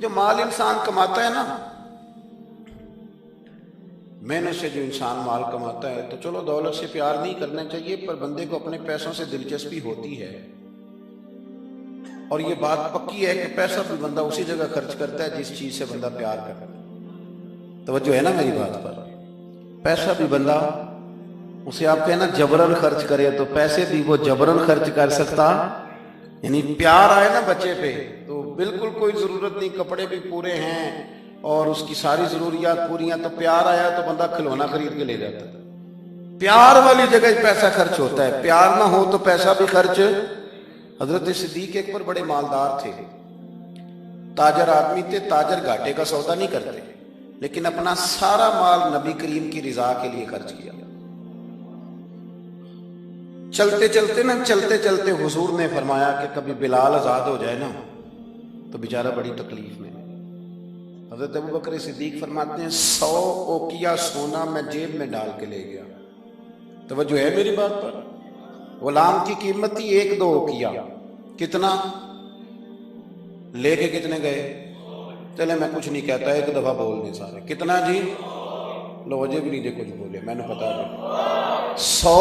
جو مال انسان کماتا ہے نا، محنت سے جو انسان مال کماتا ہے، تو چلو دولت سے پیار نہیں کرنا چاہیے، پر بندے کو اپنے پیسوں سے دلچسپی ہوتی ہے، اور یہ بات پکی ہے کہ پیسہ بھی بندہ اسی جگہ خرچ کرتا ہے جس چیز سے بندہ پیار کرتا ہے۔ توجہ ہے نا میری بات پر؟ پیسہ بھی بندہ، اسے آپ کہنا جبرن خرچ کرے تو پیسے بھی وہ جبرن خرچ کر سکتا، یعنی پیار آئے نا بچے پہ تو بالکل کوئی ضرورت نہیں، کپڑے بھی پورے ہیں اور اس کی ساری ضروریات پوری ہیں، تو پیار آیا تو بندہ کھلونا خرید کے لے جاتا ہے۔ پیار والی جگہ پیسہ خرچ ہوتا ہے، پیار نہ ہو تو پیسہ بھی خرچ۔ حضرت صدیق ایک پر بڑے مالدار تھے، تاجر آدمی تھے، تاجر گھاٹے کا سودا نہیں کرتے، لیکن اپنا سارا مال نبی کریم کی رضا کے لیے خرچ کیا۔ چلتے چلتے حضور نے فرمایا کہ کبھی بلال آزاد ہو جائے نا تو بیچارہ بڑی تکلیف میں۔ حضرت ابوبکر صدیق فرماتے ہیں 100 اوقیہ سونا میں جیب میں ڈال کے لے گیا۔ توجہ ہے میری بات پر؟ غلام کی قیمت تھی 1-2 اوقیہ، کتنا لے کے کتنے گئے؟ چلے میں کچھ نہیں کہتا، ایک دفعہ بول دیں سارے، کتنا جی؟ لو وجہ بھی نہیں دے کچھ بولے، میں نے پتا ہے 100،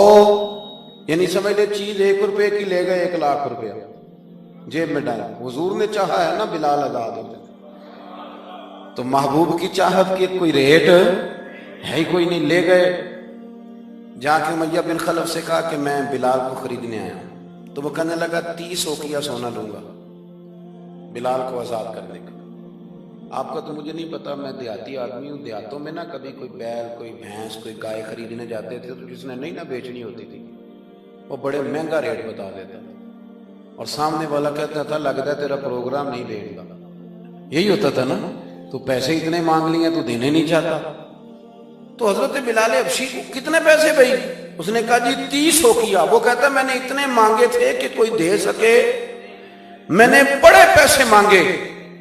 یعنی سمجھ لے چیز 1 روپے کی لے گئے 1 لاکھ روپیہ جیب میں ڈالا۔ حضور نے چاہا ہے نا بلال آزاد ہو جائے، تو محبوب کی چاہت کی کوئی ریٹ ہے ہی کوئی نہیں، لے گئے۔ جا کے امیہ بن خلف سے کہا کہ میں بلال کو خریدنے آیا ہوں، تو وہ کہنے لگا 30 اوقیہ سونا لوں گا بلال کو آزاد کرنے کا۔ آپ کا تو مجھے نہیں پتا، میں دیہاتی آدمی ہوں، دیہاتوں میں نا کبھی کوئی بیل، کوئی بھینس، کوئی گائے خریدنے جاتے تھے تو جس نے نہیں نہ بیچنی ہوتی تھی وہ بڑے مہنگا ریٹ بتا دیتا تھا، اور سامنے والا کہتا تھا لگتا ہے تیرا پروگرام نہیں دیکھ گا، یہی ہوتا تھا نا، تو پیسے اتنے مانگ لیے تو دینے نہیں چاہتا۔ تو حضرت بلال حبشی کو کتنے پیسے بھائی؟ اس نے کہا جی 30 اوقیہ۔ وہ کہتا میں نے اتنے مانگے تھے کہ کوئی دے سکے، میں نے بڑے پیسے مانگے،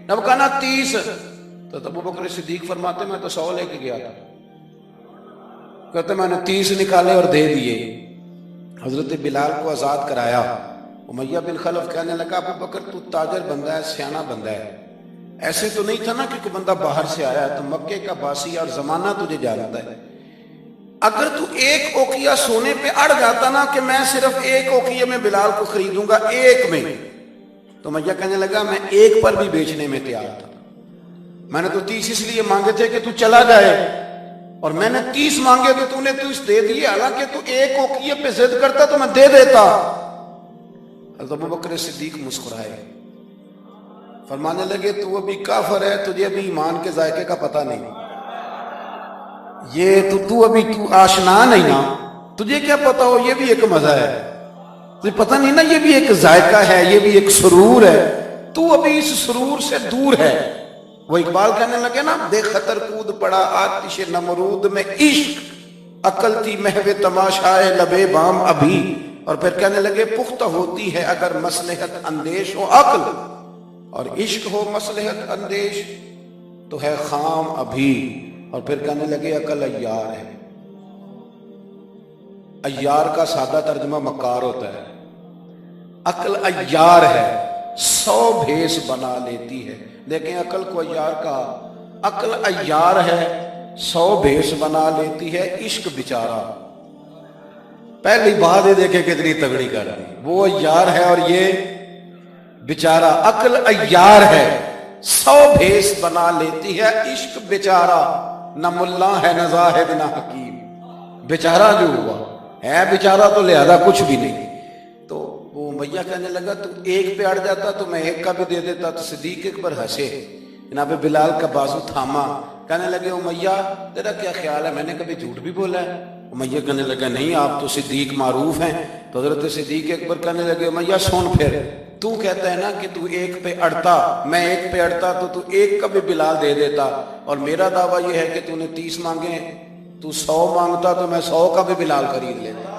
اب کہا نا 30۔ تو ابوبکر صدیق فرماتے میں تو 100 لے کے گیا تھا، کہتے میں نے 30 نکالے اور دے دیے۔ حضرت بلال کو آزاد کرایا۔ امیہ بن خلف کہنے لگا ابوبکر تو تاجر بندہ ہے، سیانہ بندہ ہے، ایسے تو نہیں تھا نا کہ کوئی بندہ باہر سے آیا ہے، تو مکے کا باسی اور زمانہ تجھے جانتا ہے، اگر تو 1 اوقیہ سونے پہ اڑ جاتا نا کہ میں صرف 1 اوقیہ میں بلال کو خریدوں گا، 1 میں، تو امیہ کہنے لگا میں 1 پر بھی بیچنے میں تیار تھا، میں نے تو 30 اس لیے مانگے تھے کہ تو چلا جائے، اور میں نے 30 مانگے تو نے 30 دے دیے، حالانکہ تو 1 اوقیہ پہ ضد کرتا تو میں دے دیتا۔ حضرت ابوبکر صدیق مسکرائے، فرمانے لگے تو ابھی کافر ہے، تجھے ابھی ایمان کے ذائقے کا پتہ نہیں، یہ تو ابھی آشنا نہیں نا، تجھے کیا پتا ہو یہ بھی ایک مزہ ہے، تجھے پتہ نہیں نا یہ بھی ایک ذائقہ ہے، یہ بھی ایک سرور ہے، تو ابھی اس سرور سے دور ہے۔ وہ اقبال کہنے لگے نا بے خطر کود پڑا آتش نمرود میں عشق، عقل تھی محو تماشائے لبے بام ابھی، اور پھر کہنے لگے پختہ ہوتی ہے اگر مصلحت اندیش ہو عقل، اور عشق ہو مصلحت اندیش تو ہے خام ابھی، اور پھر کہنے لگے عقل عیار ہے۔ عیار کا سادہ ترجمہ مکار ہوتا ہے، عقل عیار ہے، 100 بھیس بنا لیتی ہے، لیکن عقل کو عیار کہا، عقل عیار ہے 100 بھیس بنا لیتی ہے، عشق بیچارہ پہلی بات یہ دیکھے کتنی تگڑی کر دی، وہ عیار ہے اور یہ بیچارہ، عقل عیار ہے 100 بھیس بنا لیتی ہے، عشق بیچارہ نہ ملا ہے نہ زاہد نہ حکیم، بیچارہ جو ہوا ہے بیچارہ تو لہذا کچھ بھی نہیں۔ تو وہ امیہ کہنے لگا تو 1 پہ اڑ جاتا تو میں 1 کا بھی دے دیتا، تو صدیق اکبر ہنسے، جناب بلال کا بازو تھاما، کہنے لگے امیہ تیرا کیا خیال ہے میں نے کبھی جھوٹ بھی بولا ہے؟ امیہ کہنے لگا نہیں آپ تو صدیق معروف ہیں۔ تو حضرت صدیق اکبر کہنے لگے امیہ سن پھر تو کہتا ہے نا کہ تو 1 پہ اڑتا، میں 1 پہ اڑتا تو 1 کا بھی بلال دے دیتا، اور میرا دعویٰ یہ ہے کہ تو نے 30 مانگے، تو 100 مانگتا تو میں 100 کا بھی بلال خرید لیتا،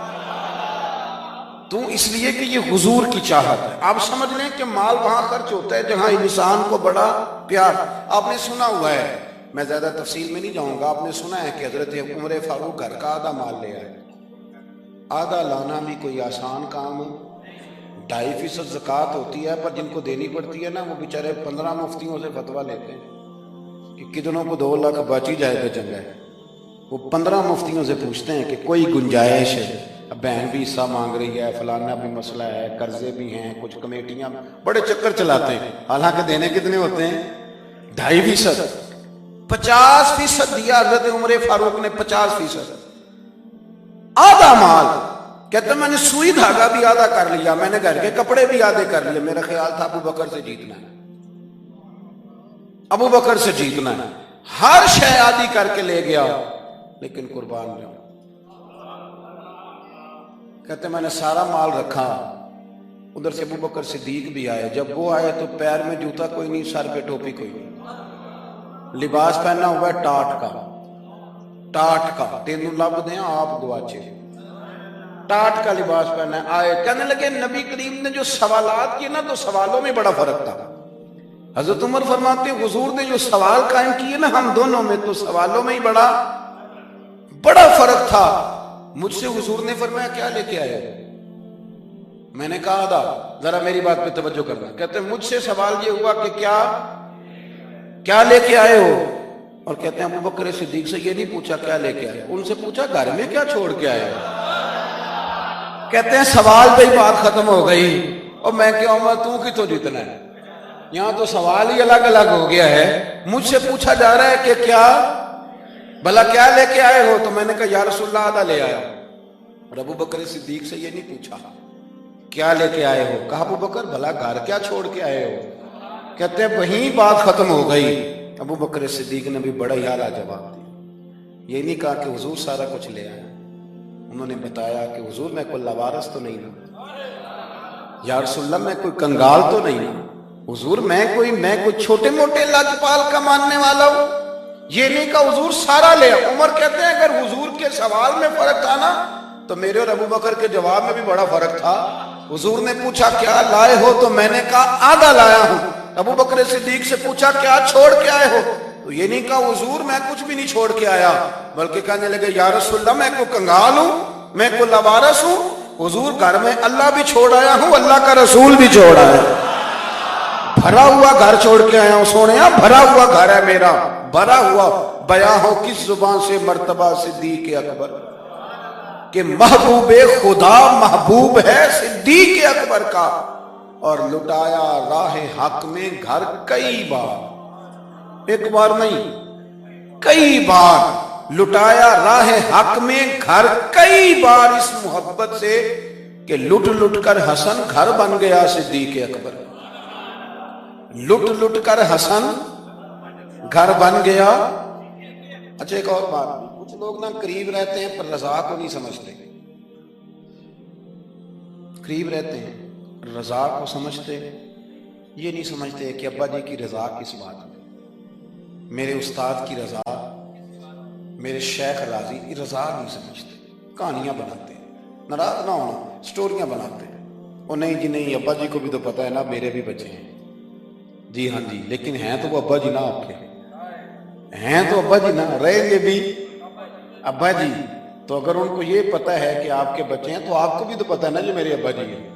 تو اس لیے کہ یہ حضور کی چاہت ہے۔ آپ سمجھ لیں کہ مال وہاں خرچ ہوتا ہے جہاں انسان کو بڑا پیار۔ آپ نے سنا ہوا ہے، میں زیادہ تفصیل میں نہیں جاؤں گا، آپ نے سنا ہے کہ حضرت عمر فاروق گھر کا آدھا مال لے آئے، آدھا لانا بھی کوئی آسان کام 2.5% زکوٰۃ ہوتی ہے، پر جن کو دینی پڑتی ہے نا وہ بیچارے 15 مفتیوں سے فتویٰ لیتے ہیں کہ کتنوں کو 2 لاکھ بچی جائے تو چنگا ہے۔ وہ 15 مفتیوں سے پوچھتے ہیں کہ کوئی گنجائش ہے، اب بہن بھی حصہ مانگ رہی ہے، فلانا بھی مسئلہ ہے، قرضے بھی ہیں، کچھ کمیٹیاں، بڑے چکر چلاتے ہیں، حالانکہ دینے کتنے ہوتے ہیں؟ 2.5%۔ 50% دیا حضرت عمر فاروق نے، 50%، آدھا مال۔ کہتے میں نے سوئی دھاگا بھی آدھا کر لیا، میں نے گھر کے کپڑے بھی آدھے کر لیے، میرا خیال تھا ابو بکر سے جیتنا ہے، ابو بکر سے جیتنا ہے، ہر شے آدھی کر کے لے گیا، لیکن قربان جاؤں۔ کہتے میں نے سارا مال رکھا، ادھر سے ابو بکر صدیق بھی آئے، جب وہ آئے تو پیر میں جوتا کوئی نہیں، سر پہ ٹوپی کوئی نہیں، لباس پہنا ہوا ہے ٹاٹ کا، تینوں لب دیں آپ گواچے، ٹاٹ کا لباس پہنا ہے۔ آئے کہنے لگے نبی کریم نے جو سوالات کیے نا تو سوالوں میں بڑا فرق تھا۔ حضرت عمر فرماتے ہیں حضور نے جو سوال قائم کیے نا ہم دونوں میں، تو سوالوں میں ہی بڑا فرق تھا۔ مجھ سے حضور نے فرمایا کیا لے کے آئے؟ میں نے کہا دا ذرا میری بات پہ توجہ کرنا۔ کہتے ہیں مجھ سے سوال یہ ہوا کہ کیا لے کے آئے ہو؟ اور کہتے ہیں ابو بکر صدیق سے یہ نہیں پوچھا کیا لے کے آئے، ان سے پوچھا گھر میں کیا چھوڑ کے آئے ہو؟ کہتے ہیں سوال پہ ہی بات ختم ہو گئی، اور میں کیا ہوں تو کتوں جتنا ہے، یہاں تو سوال ہی الگ الگ ہو گیا ہے۔ مجھ سے پوچھا جا رہا ہے کہ بھلا کیا لے کے آئے ہو؟ تو میں نے کہا یا رسول اللہ آدھا لے آیا۔ اور ابو بکر صدیق سے یہ نہیں پوچھا کیا لے کے آئے ہو، کہا ابو بکر بھلا گھر کیا چھوڑ کے آئے ہو؟ کہتے ہیں وہیں بات ختم ہو گئی۔ ابو بکر صدیق نے بھی بڑا ہی اعلیٰ جواب دیا، یہ نہیں کہا کہ حضور سارا کچھ لے آئے، انہوں نے بتایا کہ حضور میں کوئی لوارث تو نہیں نا، یا رسول اللہ میں کوئی کنگال تو نہیں نا، حضور میں کوئی چھوٹے موٹے لاجپال کا ماننے والا ہوں، یہ نہیں کہا حضور سارا لے۔ عمر کہتے ہیں اگر حضور کے سوال میں فرق تھا نا تو میرے اور ابو بکر کے جواب میں بھی بڑا فرق تھا۔ حضور نے پوچھا کیا لائے ہو تو میں نے کہا آدھا لایا ہوں۔ ابو بکر صدیق سے پوچھا کیا چھوڑ کے آئے ہو، تو یہ نہیں کہا حضور میں کچھ بھی نہیں چھوڑ کے آیا، بلکہ کہنے لگے یا رسول اللہ میں کوئی کنگال ہوں، میں کوئی لوارث ہوں، حضور گھر میں اللہ بھی چھوڑ آیا ہوں، اللہ کا رسول بھی چھوڑ آیا، بھرا ہوا گھر چھوڑ کے آیا ہوں، سونیا بھرا ہوا گھر ہے میرا، بھرا ہوا۔ بیاں ہو کس زبان سے مرتبہ صدیق اکبر کہ محبوب خدا محبوب ہے صدیق اکبر کا، اور لٹایا راہ حق میں گھر کئی بار، ایک بار نہیں کئی بار لٹایا راہ حق میں گھر کئی بار، اس محبت سے کہ لٹ لٹ کر حسن گھر بن گیا صدیق اکبر، لٹ لٹ کر حسن گھر بن گیا۔ اچھا ایک اور بات، کچھ لوگ نا قریب رہتے ہیں پر رضا کو نہیں سمجھتے، قریب رہتے ہیں رضا کو سمجھتے، یہ نہیں سمجھتے کہ ابا جی کی رضا کس بات میں، میرے استاد کی رضا، میرے شیخ راضی کی رضا نہیں سمجھتے، کہانیاں بناتے ہیں، ناراض نہ ہونا، سٹوریاں بناتے ہیں، وہ نہیں جی نہیں ابا جی کو بھی تو پتہ ہے نا میرے بھی بچے ہیں، جی ہاں جی لیکن ہیں تو وہ ابا جی نہ آپ کے، ہیں تو ابا جی نہ، رہیں گے بھی ابا جی، تو اگر ان کو یہ پتہ ہے کہ آپ کے بچے ہیں تو آپ کو بھی تو پتہ ہے نا جو میرے ابا جی ہیں،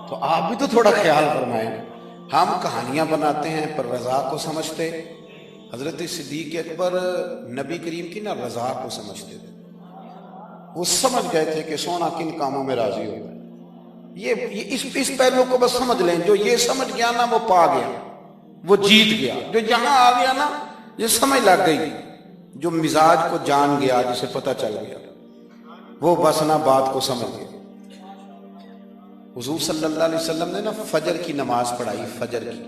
تو آپ بھی تو تھوڑا خیال فرمائیں۔ ہم کہانیاں بناتے ہیں پر رضا کو سمجھتے۔ حضرت صدیق اکبر نبی کریم کی نا رضا کو سمجھتے تھے، وہ سمجھ گئے تھے کہ سونا کن کاموں میں راضی ہوگا، یہ اس پہلو کو بس سمجھ لیں، جو یہ سمجھ گیا نا وہ پا گیا، وہ جیت گیا، جو یہاں آ گیا نا یہ سمجھ لگ گئی، جو مزاج کو جان گیا، جسے پتہ چل گیا وہ بس نا بات کو سمجھ گیا۔ حضور صلی اللہ علیہ وسلم نے نا فجر کی نماز پڑھائی، فجر کی،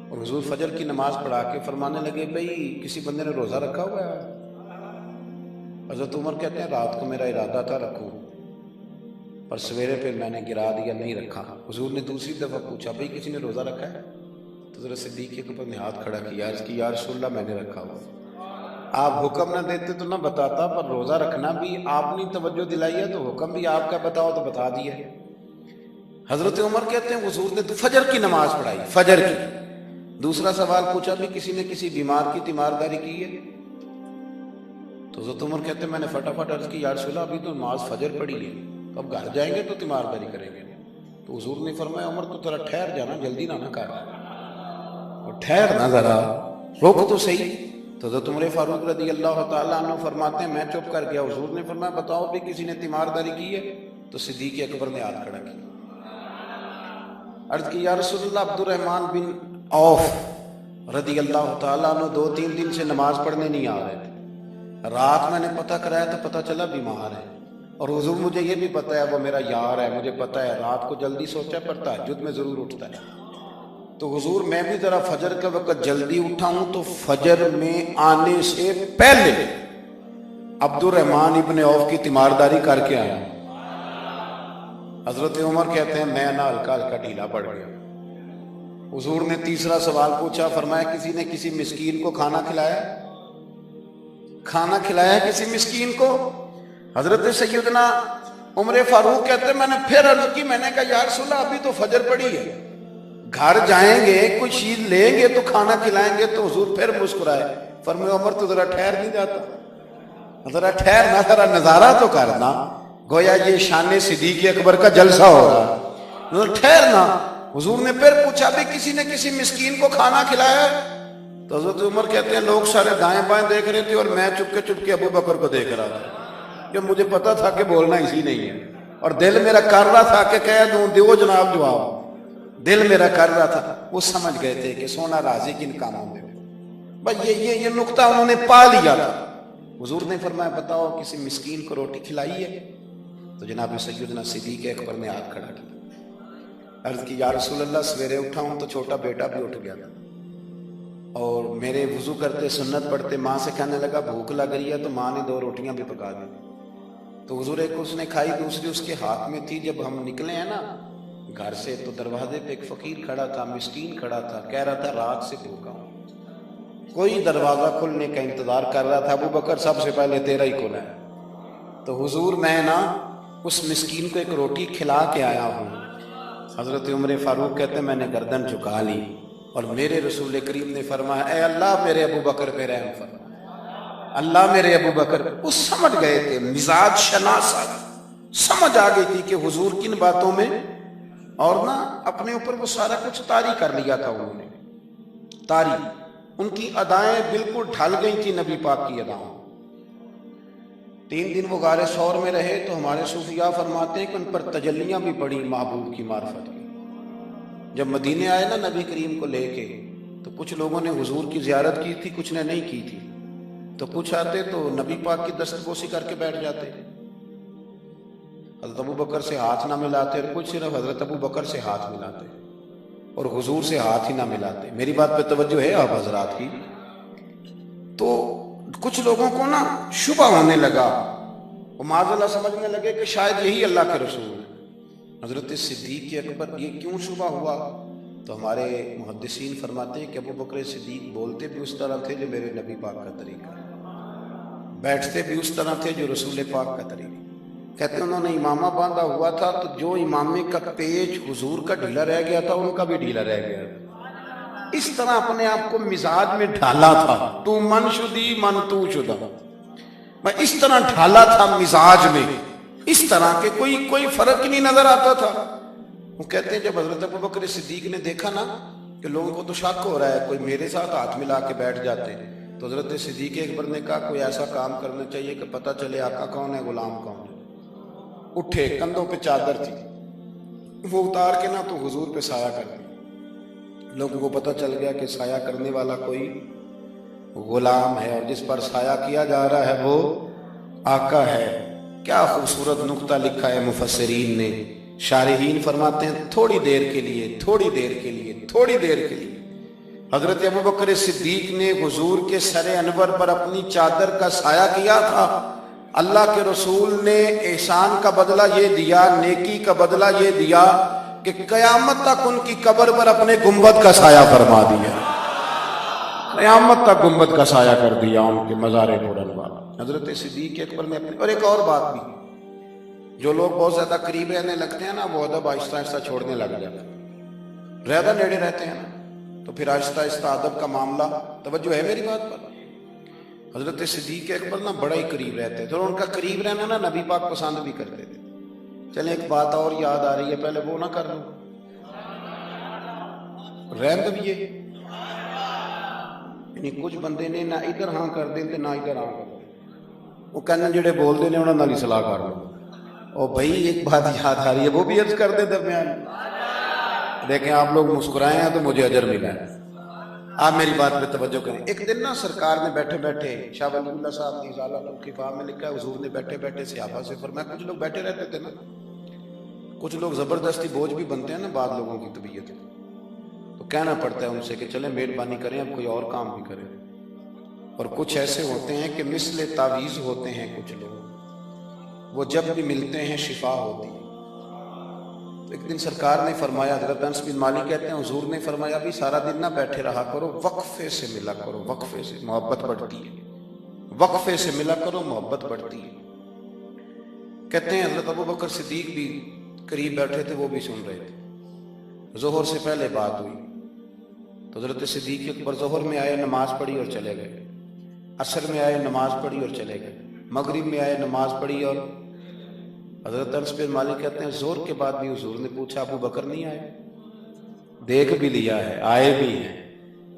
اور حضور فجر کی نماز پڑھا کے فرمانے لگے بھئی کسی بندے نے روزہ رکھا ہوا ہے؟ حضرت عمر کہتے ہیں رات کو میرا ارادہ تھا رکھوں، پر سویرے پھر میں نے گرا دیا نہیں رکھا۔ حضور نے دوسری دفعہ پوچھا بھئی کسی نے روزہ رکھا ہے؟ تو حضرت صدیق کے اوپر نے ہاتھ کھڑا کیا، عرض کی یا رسول اللہ میں نے رکھا ہوا۔ آپ حکم نہ دیتے تو نہ بتاتا، پر روزہ رکھنا بھی آپ نے توجہ دلائی ہے تو حکم بھی آپ کا بتاؤ تو بتا دیا۔ حضرت عمر کہتے ہیں حضور نے فجر کی نماز پڑھائی، فجر کی۔ دوسرا سوال پوچھا بھی کسی نے کسی بیمار کی تیمارداری کی ہے؟ تو حضرت عمر کہتے ہیں میں نے فٹافٹ عرض کی یا رسول اللہ ابھی تو نماز فجر پڑھی ہے، اب گھر جائیں گے تو تیمارداری کریں گے۔ تو حضور نے فرمایا عمر تو ذرا ٹھہر جانا، جلدی نہ کر، اور ٹھہر نہ ذرا، روک تو صحیح۔ تو حضرت عمر فاروق رضی اللہ تعالیٰ عنہ فرماتے ہیں میں چپ کر گیا، حضور نے فرمایا بتاؤ بھی کسی نے تیمارداری کی ہے؟ تو صدیق اکبر نے ہاتھ کھڑا کیا، عرض کی یا رسول اللہ عبد الرحمن بن عوف رضی اللہ تعالیٰ عنہ 2-3 دن سے نماز پڑھنے نہیں آ رہے تھے، رات میں نے پتہ کرایا تو پتہ چلا بیمار ہے، اور حضور مجھے یہ بھی پتہ ہے وہ میرا یار ہے، مجھے پتہ ہے رات کو جلدی سوچا پر تہجد میں ضرور اٹھتا ہے، تو حضور میں بھی ذرا فجر کے وقت جلدی اٹھا ہوں، تو فجر میں آنے سے پہلے عبد الرحمن ابن عوف کی تیمارداری کر کے آیا۔ حضرت عمر کہتے ہیں میں نہ ہلکا ہلکا ڈھیلا پڑ گیا۔ حضور نے تیسرا سوال پوچھا، فرمایا کسی نے کسی مسکین کو کھانا کھلایا؟ کھانا کھلایا کسی مسکین کو؟ حضرت سیدنا عمر فاروق کہتے ہیں میں نے پھر عرض کی، میں نے کہا یا رسول اللہ ابھی تو فجر پڑی ہے، گھر جائیں گے کوئی چیز لیں گے تو کھانا کھلائیں گے۔ تو حضور پھر مسکرائے، فرمایا عمر تو ذرا ٹھہر نہیں جاتا، ذرا ٹھہر نہ، ذرا نظارہ تو کرنا، گویا یہ شان صدیق اکبر کا جلسہ ہو رہا ہے، ذرا ٹھہرنا۔ حضور نے پھر پوچھا بھی کسی نے کسی مسکین کو کھانا کھلایا؟ تو حضرت عمر کہتے ہیں لوگ سارے دائیں بائیں دیکھ رہے تھے اور میں چپ کے ابو بکر کو دیکھ رہا تھا، کہ مجھے پتا تھا کہ بولنا اسی نہیں ہے، اور دل میرا کر رہا تھا کہ کہہ دوں دیو جناب جواب، دل میرا کر رہا تھا۔ وہ سمجھ گئے تھے کہ سونا راضی کن کاموں میں، بس یہ نقطہ انہوں نے پا لیا تھا۔ حضور نے فرمایا بتاؤ کسی مسکین کو روٹی کھلائی ہے؟ تو جناب سیدنا صدیق اکبر نے ہاتھ کھڑا کیا، عرض کی یا رسول اللہ سویرے اٹھا ہوں تو چھوٹا بیٹا بھی اٹھ گیا تھا، اور میرے وضو کرتے سنت پڑھتے ماں سے کہنے لگا بھوک لگ رہی ہے، تو ماں نے 2 روٹیاں بھی پکا دی، تو حضور ایک اس نے کھائی، دوسری اس کے ہاتھ میں تھی۔ جب ہم نکلے ہیں نا گھر سے تو دروازے پہ ایک فقیر کھڑا تھا، مسکین کھڑا تھا، کہہ رہا تھا رات سے بھوکا ہوں، کوئی دروازہ کھلنے کا انتظار کر رہا تھا، ابو بکر سب سے پہلے تیرا ہی کھلا ہے، تو حضور میں نا اس مسکین کو ایک روٹی کھلا کے آیا ہوں۔ حضرت عمر فاروق کہتے ہیں میں نے گردن جھکا لی، اور میرے رسول کریم نے فرمایا اے اللہ میرے ابو بکر پہ رحم فرما، اللہ میرے ابو بکر پہ۔ وہ سمجھ گئے تھے، مزاج شناسا سمجھ آ گئی تھی کہ حضور کن باتوں میں، اور نا اپنے اوپر وہ سارا کچھ طاری کر لیا تھا انہوں نے، طاری، ان کی ادائیں بالکل ڈھل گئی تھی نبی پاک کی ادائیں۔ 3 دن وہ غار ثور میں رہے تو ہمارے صوفیاء فرماتے ہیں کہ ان پر تجلیاں بھی پڑی محبوب کی معرفت کی۔ جب مدینے آئے نا نبی کریم کو لے کے، تو کچھ لوگوں نے حضور کی زیارت کی تھی، کچھ نے نہیں کی تھی، تو کچھ آتے تو نبی پاک کی دستبوسی کر کے بیٹھ جاتے، حضرت ابو بکر سے ہاتھ نہ ملاتے، اور کچھ صرف حضرت ابو بکر سے ہاتھ ملاتے اور حضور سے ہاتھ ہی نہ ملاتے۔ میری بات پہ توجہ ہے آپ حضرات کی؟ تو کچھ لوگوں کو نا شبہ ہونے لگا، وہ معاذ اللہ سمجھنے لگے کہ شاید یہی اللہ کے رسول ہیں۔ حضرت صدیق اکبر یہ کیوں شبہ ہوا؟ تو ہمارے محدثین فرماتے ہیں کہ ابو بکر صدیق بولتے بھی اس طرح تھے جو میرے نبی پاک کا طریقہ ہے، بیٹھتے بھی اس طرح تھے جو رسول پاک کا طریقہ۔ کہتے ہیں انہوں نے امامہ باندھا ہوا تھا تو جو امامے کا پیچ حضور کا ڈھیلا رہ گیا تھا ان کا بھی ڈھیلا رہ گیا تھا، اس طرح اپنے آپ کو مزاج میں ڈھالا تھا، تو من شدی من تو شدہ، میں اس طرح ڈھالا تھا مزاج میں، اس طرح کہ کوئی فرق ہی نہیں نظر آتا تھا۔ وہ کہتے ہیں جب حضرت ابو بکر صدیق نے دیکھا نا کہ لوگوں کو تو شک ہو رہا ہے، کوئی میرے ساتھ ہاتھ ملا کے بیٹھ جاتے، تو حضرت صدیق اکبر نے کہا کوئی ایسا کام کرنا چاہیے کہ پتہ چلے آقا کون ہے غلام کون ہے۔ اٹھے، کندھوں پہ چادر تھی، وہ اتار کے نا تو حضور پہ سایہ کر دی، لوگوں کو پتہ چل گیا کہ سایہ کرنے والا کوئی غلام ہے، اور جس پر سایہ کیا جا رہا ہے وہ آقا ہے۔ کیا خوبصورت نقطہ لکھا ہے مفسرین نے، شارحین فرماتے ہیں تھوڑی دیر کے لیے حضرت ابو بکر صدیق نے حضور کے سر انور پر اپنی چادر کا سایہ کیا تھا۔ اللہ کے رسول نے احسان کا بدلہ یہ دیا، نیکی کا بدلہ یہ دیا کہ قیامت تک ان کی قبر پر اپنے گنبد کا سایہ فرما دیا، قیامت تک گنبد کا سایہ کر دیا ان کے مزار پر انوار۔ حضرت صدیق اکبر نے اپنے، اور ایک اور بات بھی، جو لوگ بہت زیادہ قریب رہنے لگتے ہیں نا وہ ادب آہستہ آہستہ چھوڑنے لگ جاتے ہیں، زیادہ نیڑے رہتے ہیں نا تو پھر آہستہ آہستہ ادب کا معاملہ، توجہ ہے میری بات پر؟ حضرت صدیق اکبر نا بڑا ہی قریب رہتے تھے، اور ان کا قریب رہنا نا نبی پاک پسند بھی کرتے تھے۔ چلیں ایک بات اور یاد آ رہی ہے، پہلے وہ نہ کر لوں، رہن دو یہ، یعنی کچھ بندے نے نہ ادھر ہاں کر دیں تے نہ ادھر ہاں کر دیں، وہ کہنے جڑے بول دے نے انہوں نال ہی صلاح کر لو۔ اور بھائی ایک بات یاد آ رہی ہے، وہ بھی عرض کر دے درمیان، دیکھیں آپ لوگ مسکرائے ہیں تو مجھے اجر ملا ہے۔ آپ میری بات پہ توجہ کریں۔ ایک دن نا سرکار نے بیٹھے بیٹھے، شاہ ولی اللہ صاحب نے ازالۃ الخفا میں لکھا ہے، حضور نے بیٹھے بیٹھے صحابہ سے فرمایا، کچھ لوگ بیٹھے رہتے تھے نا، کچھ لوگ زبردستی بوجھ بھی بنتے ہیں نا بعض لوگوں کی طبیعت، تو کہنا پڑتا ہے ان سے کہ چلیں مہربانی کریں اب کوئی اور کام بھی کریں۔ اور کچھ ایسے ہوتے ہیں کہ مثل تعویذ ہوتے ہیں کچھ لوگ، وہ جب بھی ملتے ہیں شفا ہوتی ہے۔ تو ایک دن سرکار نے فرمایا، حضرت انس بن مالک کہتے ہیں حضور نے فرمایا بھی سارا دن نہ بیٹھے رہا کرو، وقفے سے ملا کرو، وقفے سے محبت بڑھتی ہے، وقفے سے ملا کرو محبت بڑھتی ہے۔ کہتے ہیں حضرت ابو بکر صدیق بھی قریب بیٹھے تھے، وہ بھی سن رہے تھے۔ ظہر سے پہلے بات ہوئی تو حضرت صدیق اکبر ظہر میں آئے، نماز پڑھی اور چلے گئے، عصر میں آئے نماز پڑھی اور چلے گئے، مغرب میں آئے نماز پڑھی اور حضرت انس بن مالک کہتے ہیں زور کے بعد بھی حضور نے پوچھا ابو بکر نہیں آئے؟ دیکھ بھی لیا ہے، آئے بھی ہیں،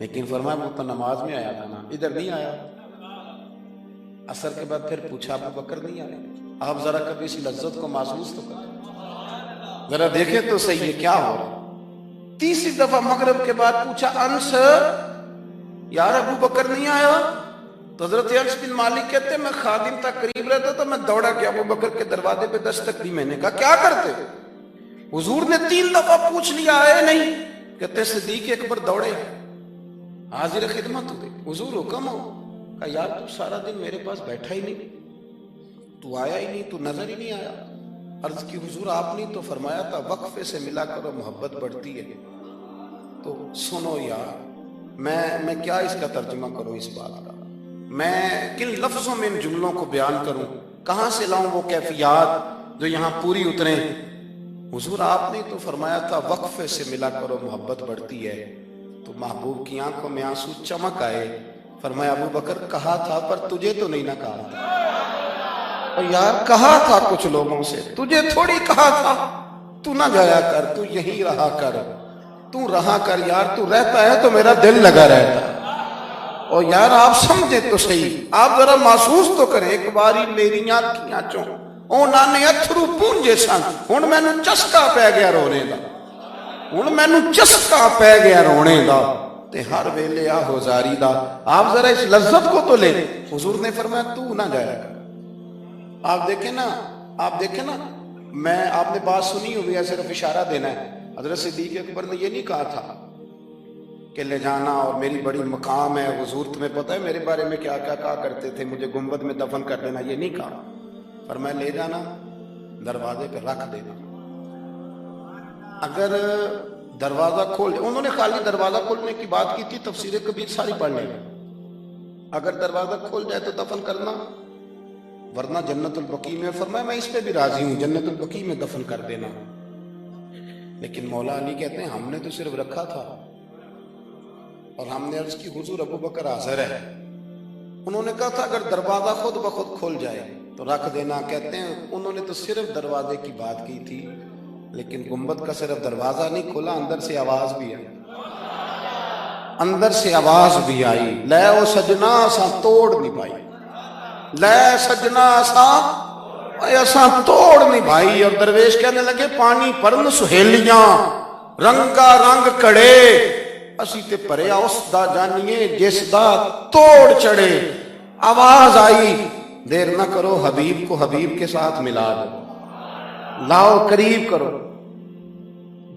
لیکن فرمایا وہ تو نماز میں آیا تھا نا، ادھر نہیں آیا۔ عصر کے بعد پھر پوچھا ابو بکر نہیں آئے؟ آپ ذرا کبھی اس لذت کو محسوس تو کریں، ذرا دیکھیں تو صحیح ہے کیا ہو رہا۔ تیسری دفعہ مغرب کے بعد پوچھا انس یار ابو بکر نہیں آیا؟ تو حضرت انس بن مالک کہتے ہیں میں خادم تک قریب رہتا تو میں دوڑا گیا ابو بکر کے دروازے پہ دستک دی، میں نے کہا کیا کرتے؟ حضور نے 3 دفعہ پوچھ لیا آئے نہیں، کہتے صدیق اکبر دوڑے حاضر خدمت ہوئے، حضور حکم ہو۔ کہا یار تو سارا دن میرے پاس بیٹھا ہی نہیں، تو آیا ہی نہیں، تو نظر ہی نہیں آیا۔ عرض کی حضور آپ نے تو فرمایا تھا وقفے سے ملا کرو محبت بڑھتی ہے۔ تو سنو یار میں کیا اس کا ترجمہ کروں اس بات کا، میں کن لفظوں میں ان جملوں کو بیان کروں، کہاں سے لاؤں وہ کیفیات جو یہاں پوری اتریں۔ حضور آپ نے تو فرمایا تھا وقفے سے ملا کرو محبت بڑھتی ہے، تو محبوب کی آنکھوں میں آنسو چمک آئے، فرمایا ابو بکر کہا تھا پر تجھے تو نہیں نہ کہا تھا۔ اور یار کہا تھا کچھ لوگوں سے، تجھے تھوڑی کہا تھا تو نہ جایا کر، تو یہی رہا کر، تو رہا کر یار، تو رہتا ہے تو میرا دل لگا رہتا ہے۔ اور یار آپ سمجھے تو صحیح، آپ ذرا محسوس تو کریں، ایک باری میری آنکھیاں چوں اونا نے اتھرو پونجے سن، ہن میں نو چسکا پہ گیا رونے دا، ہن میں نو چسکا پہ گیا رونے دا، تے ہر ویلے آہو زاری دا۔ آپ ذرا اس لذت کو تو لے۔ حضور نے فرمایا تو نہ جایا کر۔ آپ دیکھیں نا میں آپ نے بات سنی ہوئی ہے، صرف اشارہ دینا ہے۔ حضرت صدیق اکبر نے یہ نہیں کہا تھا کہ لے جانا اور میری بڑی مقام ہے، حضور تمہیں پتہ ہے میرے بارے میں کیا کیا کہا کرتے تھے، مجھے گنبد میں دفن کر دینا، یہ نہیں کہا، فرمایا لے جانا دروازے پہ رکھ دینا، اگر دروازہ کھول جائے، انہوں نے خالی دروازہ کھولنے کی بات کی تھی، تفسیر کبیر ساری پڑھ لیں، اگر دروازہ کھول جائے تو دفن کرنا، ورنہ جنت البقیع میں، فرمایا میں اس پہ بھی راضی ہوں، جنت البقیع میں دفن کر دینا۔ لیکن مولا علی کہتے ہیں ہم نے تو صرف رکھا تھا، اور ہم نے عرض کی حضور ابو بکر حاضر ہے، انہوں نے کہا تھا اگر دروازہ خود بخود کھل جائے تو رکھ دینا۔ کہتے ہیں انہوں نے تو صرف دروازے کی بات کی تھی، لیکن گنبد کا صرف دروازہ نہیں کھلا، اندر سے آواز بھی آئی، اندر سے آواز بھی آئی، لے او سجنا اساں توڑ نہیں پائی، لے سجنا اساں توڑ نہیں بھائی۔ اور درویش کہنے لگے پانی پرن سہیلیاں رنگا رنگ کڑے، اسی تے پریا اس دا جانیے جس دا توڑ چڑھے۔ آواز آئی دیر نہ کرو، حبیب کو حبیب کے ساتھ ملا دو، لاؤ قریب کرو۔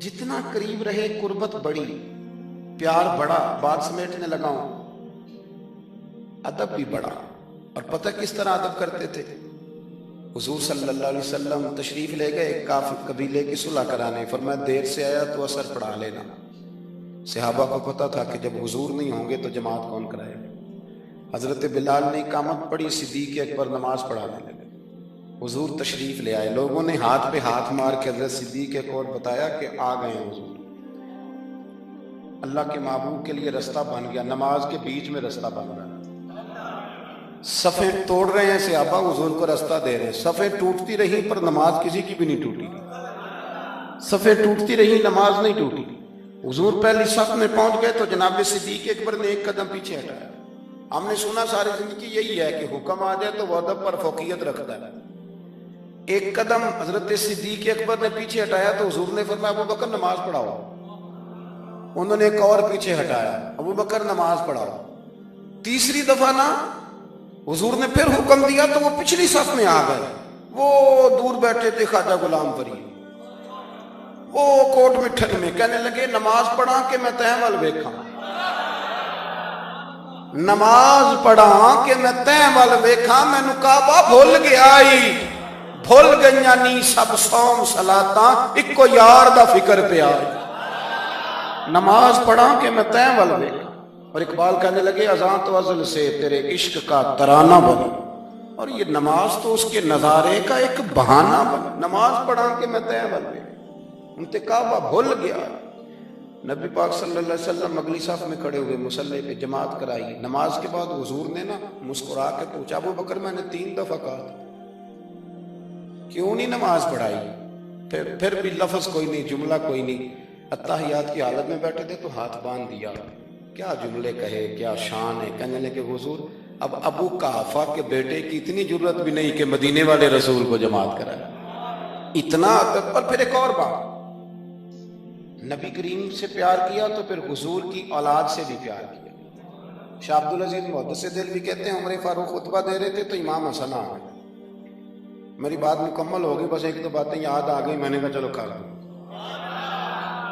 جتنا قریب رہے قربت بڑی، پیار بڑا، بات سمیٹنے لگا ہوں، ادب بھی بڑا۔ اور پتہ کس طرح ادب کرتے تھے؟ حضور صلی اللہ علیہ وسلم تشریف لے گئے کافر قبیلے کی صلح کرانے، فرمایا دیر سے آیا تو اثر پڑھا لینا۔ صحابہ کو پتہ تھا کہ جب حضور نہیں ہوں گے تو جماعت کون کرائے گا۔ حضرت بلال نے اقامت پڑھی، صدیق اکبر نماز پڑھانے لگے، حضور تشریف لے آئے، لوگوں نے ہاتھ پہ ہاتھ مار کے حضرت صدیق اکبر بتایا کہ آ گئے ہیں حضور۔ اللہ کے محبوب کے لیے رستہ بن گیا، نماز کے بیچ میں رستہ بن گیا۔ صفیں توڑ رہے ہیں صحابہ حضور کو راستہ دے رہے ہیں، صفیں ٹوٹتی رہی پر نماز کسی کی بھی نہیں ٹوٹی، صفیں ٹوٹتی رہی نماز نہیں ٹوٹی۔ حضور پہلی صف میں پہنچ گئے تو جناب صدیق اکبر نے ایک قدم پیچھے ہٹایا۔ ہم نے سنا ساری زندگی یہی ہے کہ حکم آ جائے تو وہ ادب پر فوقیت رکھتا ہے۔ ایک قدم حضرت صدیق اکبر نے پیچھے ہٹایا تو حضور نے فرمایا ابو بکر نماز پڑھاؤ۔ انہوں نے ایک اور پیچھے ہٹایا، ابو بکر نماز پڑھاؤ۔ تیسری دفعہ نا حضور نے پھر حکم دیا تو وہ پچھلی صف میں آ گئے۔ وہ دور بیٹھے تھے خواجہ غلام فرید، وہ کوٹ مٹھن میں کہنے لگے نماز پڑھا کہ میں تہیں ول ویکھاں، نماز پڑھا کہ میں تہیں ول ویکھاں، مینوں کعبہ بھول گیا ہی، بھول گئیاں نی سب صوم صلاتاں، اکو یار دا فکر پیا، نماز پڑھا کہ میں تہیں ول ویکھاں۔ اور اقبال کہنے لگے اذان تو ازل سے تیرے عشق کا ترانہ بنی، اور یہ نماز تو اس کے نظارے کا ایک بہانہ بنا، نماز پڑھا کہ میں تہیں ول ویکھاں، انتے کعبہ بھول گیا۔ نبی پاک صلی اللہ علیہ وسلم اگلی صف میں کھڑے ہوئے، مصلی پہ جماعت کرائی۔ نماز کے بعد حضور نے نا مسکرا کے پوچھا ابو بکر میں نے 3 دفعہ کہا تھا کیوں نہیں نماز پڑھائی؟ پھر بھی لفظ کوئی نہیں، جملہ کوئی نہیں۔ اتحیات کی حالت میں بیٹھے تھے تو ہاتھ باندھ دیا، کیا جملے کہے، کیا شان ہے۔ کہنے لگے حضور اب ابو قحافہ کے بیٹے کی اتنی ضرورت بھی نہیں کہ مدینے والے رسول کو جماعت کرائے، اتنا ادب۔ اور پھر ایک اور بات، نبی کریم سے پیار کیا تو پھر حضور کی اولاد سے بھی پیار کیا۔ شاہ عبدالعزیز محدث دل بھی کہتے ہیں عمر فاروق خطبہ دے رہے تھے تو امام حسن آ گئے، میری بات مکمل ہوگی بس ایک دو باتیں یاد آ گئی، میں نے کہا چلو کر دوں۔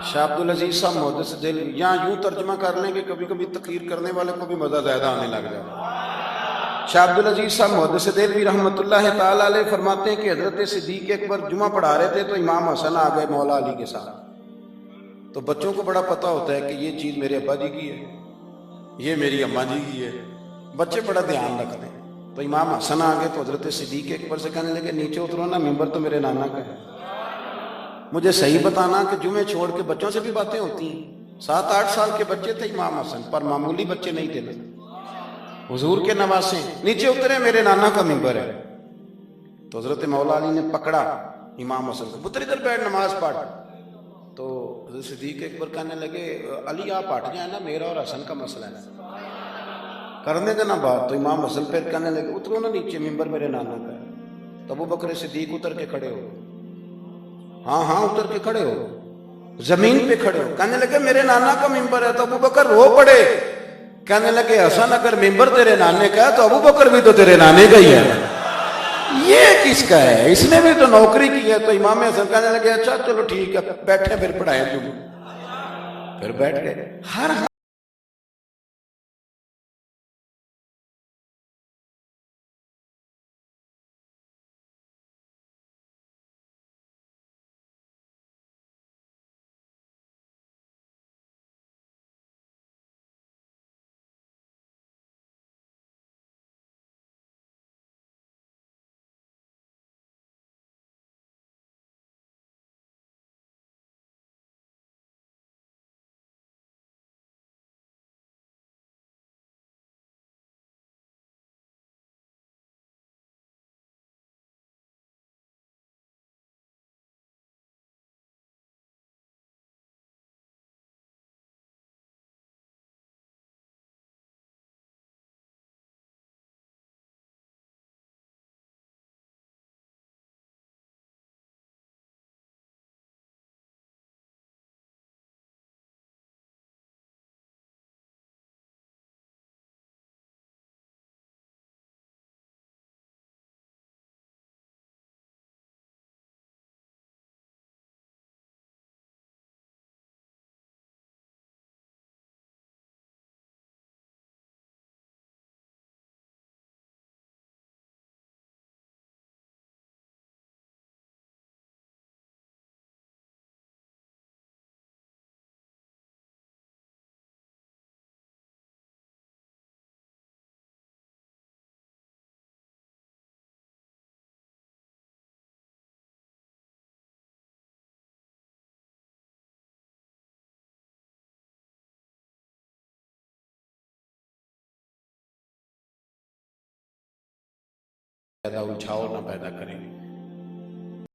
شاہ عبدالعزیز صاحب محدث دل یہاں یوں ترجمہ کر لیں کہ کبھی کبھی تقریر کرنے والے کو بھی مزہ زیادہ آنے لگ جائے۔ شاہ عبدالعزیز صاحب محدث دل بھی رحمۃ اللہ تعالی علیہ فرماتے ہیں کہ حضرت صدیق اکبر جمعہ پڑھا رہے تھے تو امام حسن آ گئے مولا علی کے ساتھ۔ تو بچوں کو بڑا پتہ ہوتا ہے کہ یہ چیز میرے ابا جی کی ہے، یہ میری اماں جی کی ہے، بچے بڑا دھیان رکھتے ہیں۔ تو امام حسن آ گئے تو حضرت صدیق اکبر سے کہنے لگے نیچے اترو نا، ممبر تو میرے نانا کا ہے، مجھے صحیح بتانا کہ جمعے چھوڑ کے بچوں سے بھی باتیں ہوتی ہیں۔ 7-8 سال کے بچے تھے امام حسن، پر معمولی بچے نہیں تھے، حضور کے نواسے، نیچے اترے میرے نانا کا ممبر ہے۔ تو حضرت مولا علی نے پکڑا امام حسن کو، پتر ادھر بیٹھ نماز پڑھ۔ تو حضرت صدیق اکبر کہنے لگے علی آپ ہٹ جائیں نا، میرا اور حسن کا مسئلہ ہے، کرنے دینا بات۔ تو امام حسن پھر کہنے لگے اترو نا نیچے، ممبر میرے نانا کا ہے۔ تو ابو بکر صدیق اتر کے کھڑے ہو، ہاں ہاں اتر کے کھڑے ہو، زمین پہ کھڑے ہو۔ کہنے لگے میرے نانا کا ممبر ہے۔ تو ابو بکر رو پڑے، کہنے لگے حسن اگر ممبر تیرے نانے کا ہے تو ابو بکر بھی تو تیرے نانے کا ہی ہے، یہ کس کا ہے، اس نے بھی تو نوکری کی ہے۔ تو امام حسن کہنے لگے اچھا چلو ٹھیک ہے، بیٹھے پھر پڑھائیں جمعہ، پھر بیٹھ گئے۔ ہر زیادہ الجھاؤ نہ پیدا کریں.